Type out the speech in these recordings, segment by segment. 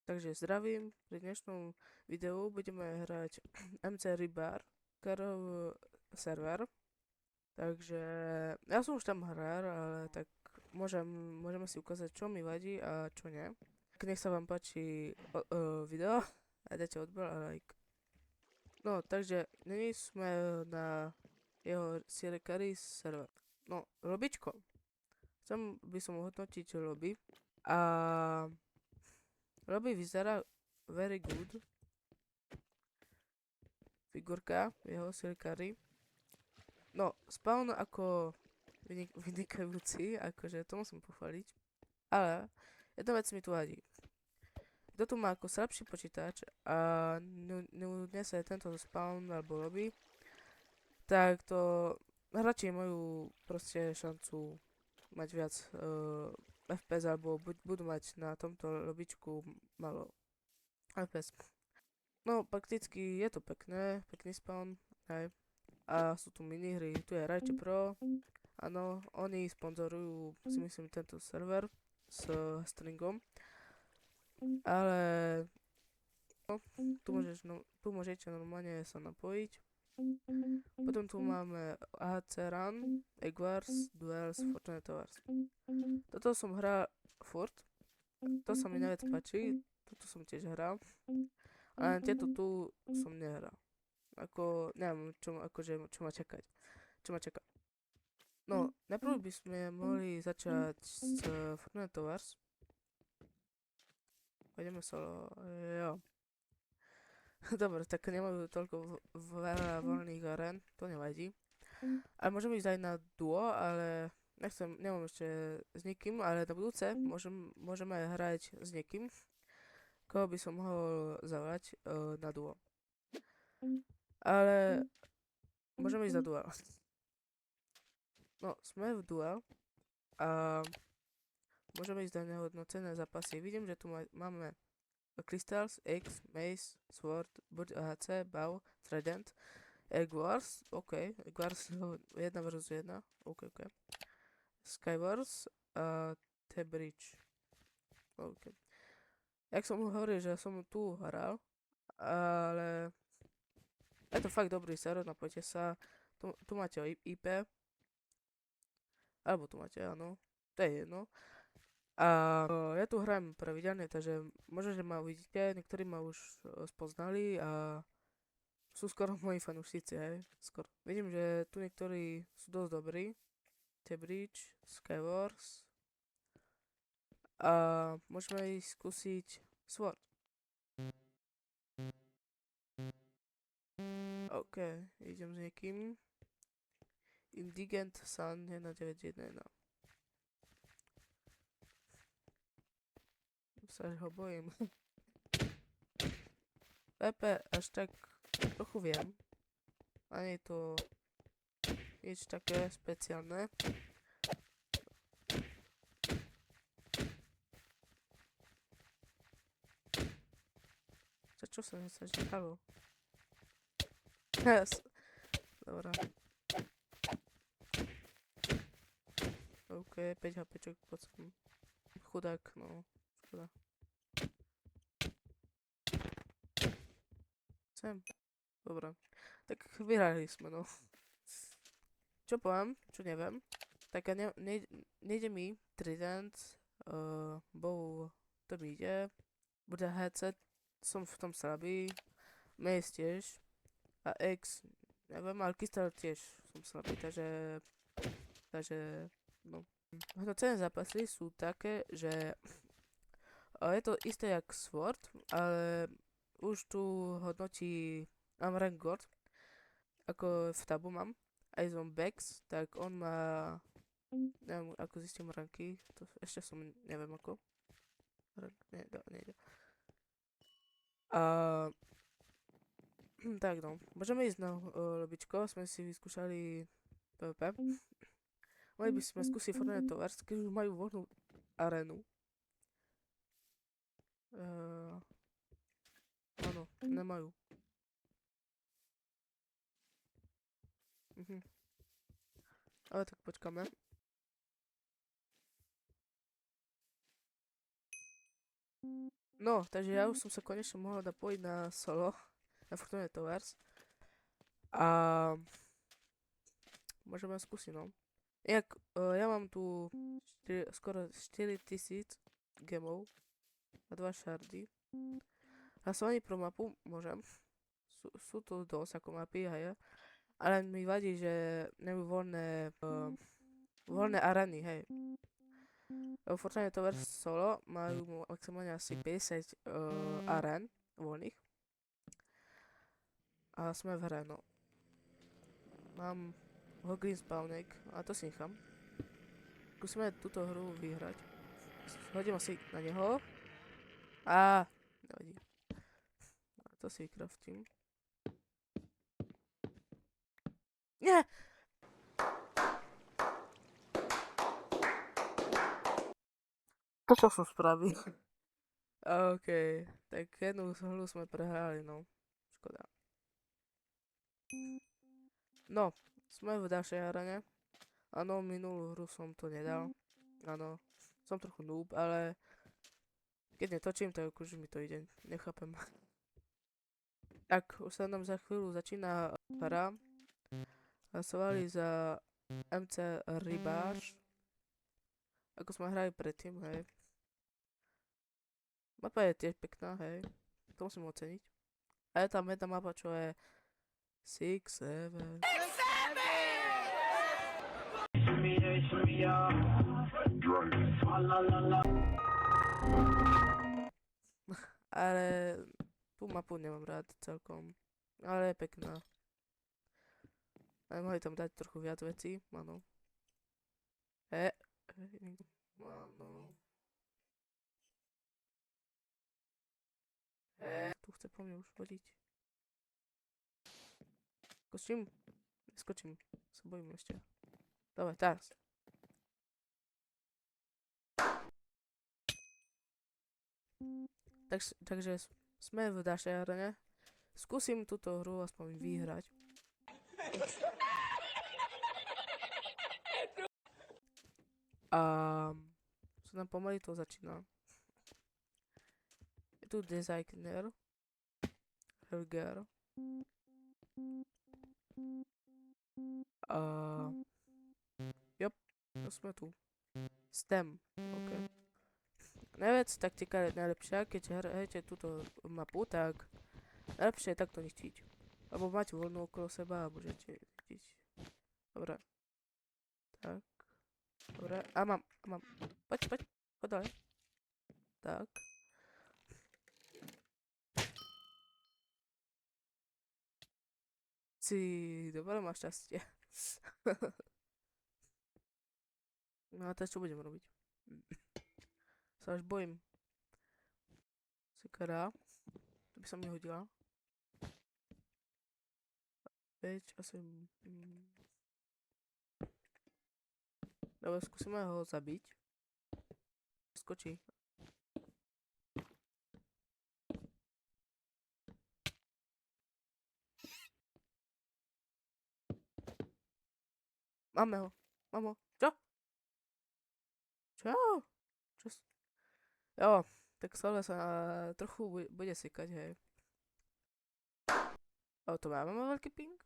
Takže zdravím, pri dnešnom videu budeme hrať MC Rebar, Karov server. Takže ja som už tam hral, ale tak môžeme si ukázať, čo mi vadí a čo nie. Tak nech sa vám páči video a dajte odber a like. No, takže nyní sme na jeho Sirikari server. No, lobičko. Chcem by som hodnotiť lobby. A lobby vyzerá very good. Figurka jeho Sirikari. No, spawn ako vynikajúci, akože to musím pochváliť. Ale jedna vec mi tu vadí. Kto tu má ako slabší počítač a neunese tento spawn alebo lobby, tak to hráči majú proste šancu mať viac FPS alebo budú mať na tomto lobbyčku malo FPS. No, prakticky je to pekné, pekný spawn, hej. A sú tu minihry, tu je Rajče Pro, áno, oni sponzorujú si myslím tento server s stringom, ale no, tu môžete normálne sa napojiť. Potom tu máme AHC Run, Egg Wars, Duels, Fortnite Wars. Toto som hral furt, to sa mi najviac páči, toto som tiež hral, ale tieto tu som nehral. Ako, neviem, čo ma čakať. Čo ma čaká. No, najprv by sme mohli začať s Fortnite Wars. Pôjdeme solo, jo. Dobre, tak nemajú toľko veľa voľných aren, to nevadí. Ale môžeme ísť aj na duo, ale nemám ešte s nikým, ale na budúce môžeme aj hrať s niekým, koho by som mohol zavolať na duo. Ale môžeme ísť na duel. No, sme v duel a môžeme ísť na nehodnocené zápasy. Vidím, že tu máme Crystals, X, Mace, Sword, Bird AHC, Bow, Trident, Egg Wars, OK, Egg Wars 1 vs 1, OK. Skywars a T-Bridge, OK. Jak som hovoril, že som tu hral, ale je to fakt dobrý server, napojte sa, tu máte IP, alebo tu máte, áno, to je jedno. A ja tu hrajem pravidelne, takže možno, že ma uvidíte, niektorí ma už spoznali a sú skoro moji fanúšici, hej, skoro. Vidím, že tu niektorí sú dosť dobrí, T-Bridge, Skywars a môžeme ísť skúsiť Sword. OK, idem s niekým. Indigent Sun 1911. Sa ho bojím. PP až tak trochu viem. A nie je to nič také špeciálne. Čo sa stalo? Yes. Dobrá. OK, 5 HPčok poď sem. Chudák, no. Škoda. Sem. Dobre. Tak vyhrali sme, no. Čo poviem, čo neviem. Tak nejde mi Trident, Bow to mi ide. Bude headset, som v tom slabý. Mace tiež. A X, neviem, ale Crystal tiež som slabý, takže no. Hodnocené zápasy sú také, že je to isté jak Sword, ale už tu hodnotí, mám rank God, ako v tabu mám, aj som Bex, tak on má, neviem ako zistím ranky, to ešte som neviem ako. Nejde. A tak no, môžeme ísť na lobičko, sme si vyskúšali PvP. Mali by sme skúsiť Fortnite Wars, keď už majú voľnú arénu. Áno, nemajú. Ale tak počkáme. No, takže ja už som sa konečne mohol napojiť na solo, na Fortnite Towers. A môžeme skúsiť, no. Ja mám tu skoro 4000 gemov a 2 šardy. Hlasovaní pro mapu môžem. Sú to dosť ako mapy, hej. Ale mi vadí, že nemajú voľné areny, hej. Fortnite Towers solo majú maximálne asi 50 aren voľných. A sme v hre, no. Mám Green Spawnek, a to si nechám. Skúsime túto hru vyhrať. Hodím asi na neho. Nevadí. To si vykraftím. Nie! To čo som spravil? OK, tak jednu hru sme prehrali, no. Škoda. No, sme v ďalšej arene. Áno, minulú hru som to nedal. Áno, som trochu noob, ale keď netočím, tak už mi to ide. Nechápem. Tak, už sa nám za chvíľu začína hra. Hlasovali za MC Rybáš. Ako sme hrali predtým, hej. Mapa je tiež pekná, hej. To musím oceniť. A je tam jedna mapa, čo je 6, 7. Ale tú mapu nemám rád celkom. Ale je pekná. Ale mohli tam dať trochu viac vecí, áno. Áno. Tu chce po mne už vodiť. Skočím? Neskočím. Sa bojím ešte. Dobre, teraz. Takže sme v ďalšej arene. Skúsim túto hru aspoň vyhrať. A sa nám pomaly to začína. Je tu designer. Helger. Jop, to sme tu. STEM, ok. Najviac taktika je najlepšia, keď hrajete túto mapu, tak najlepšie je takto nechtiť. Lebo máte voľnú okolo seba a môžete chytiť. Dobre. Tak. Dobre. A mám. Poď ďalej. Tak. Dobre, máš šťastie. No a teraz čo budem robiť? Sa až bojím. Sekera. To by sa mi hodila. 5, asi... Dobre, skúsime ho zabiť. Skočí. Máme ho. Mám ho. Čo? Jo, tak stále sa trochu bude sekať, hej. Ale to máme veľký ping?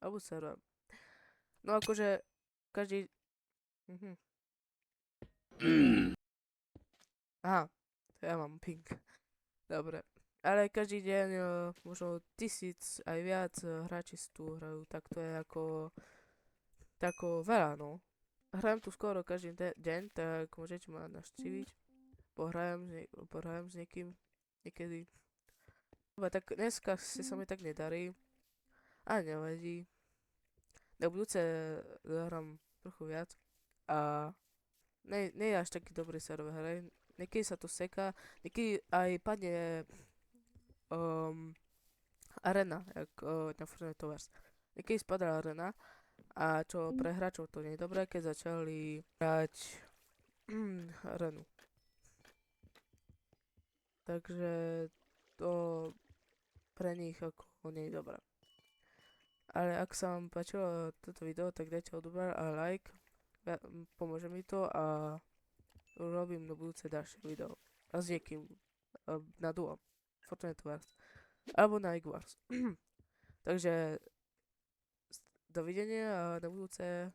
Alebo server? No akože, každý... Aha, to ja mám ping. Dobre. Ale každý deň možno 1000 aj viac hráči si tu hrajú, tak to je ako veľa, no. Hrajem tu skoro každý deň, tak môžete ma navštíviť. Pohrajem s niekým niekedy. Dobre, tak dneska si sa mi tak nedarí. A nevadí. Na budúce zahrám trochu viac. A nie je až taký dobrý server, hej. Niekedy sa to seká, niekedy aj padne arena, jak na Fortnite Towers. Niekedy spadá arena a čo pre hráčov to nie je dobré, keď začali hrať arenu. Takže to pre nich ako nie je dobré. Ale ak sa vám páčilo toto video, tak dajte odber a like. Pomôže mi to a robím do budúce ďalšie video. A s niekým. na duo. Fortnite Wars. Alebo na Egg Wars. Takže dovidenia a na budúce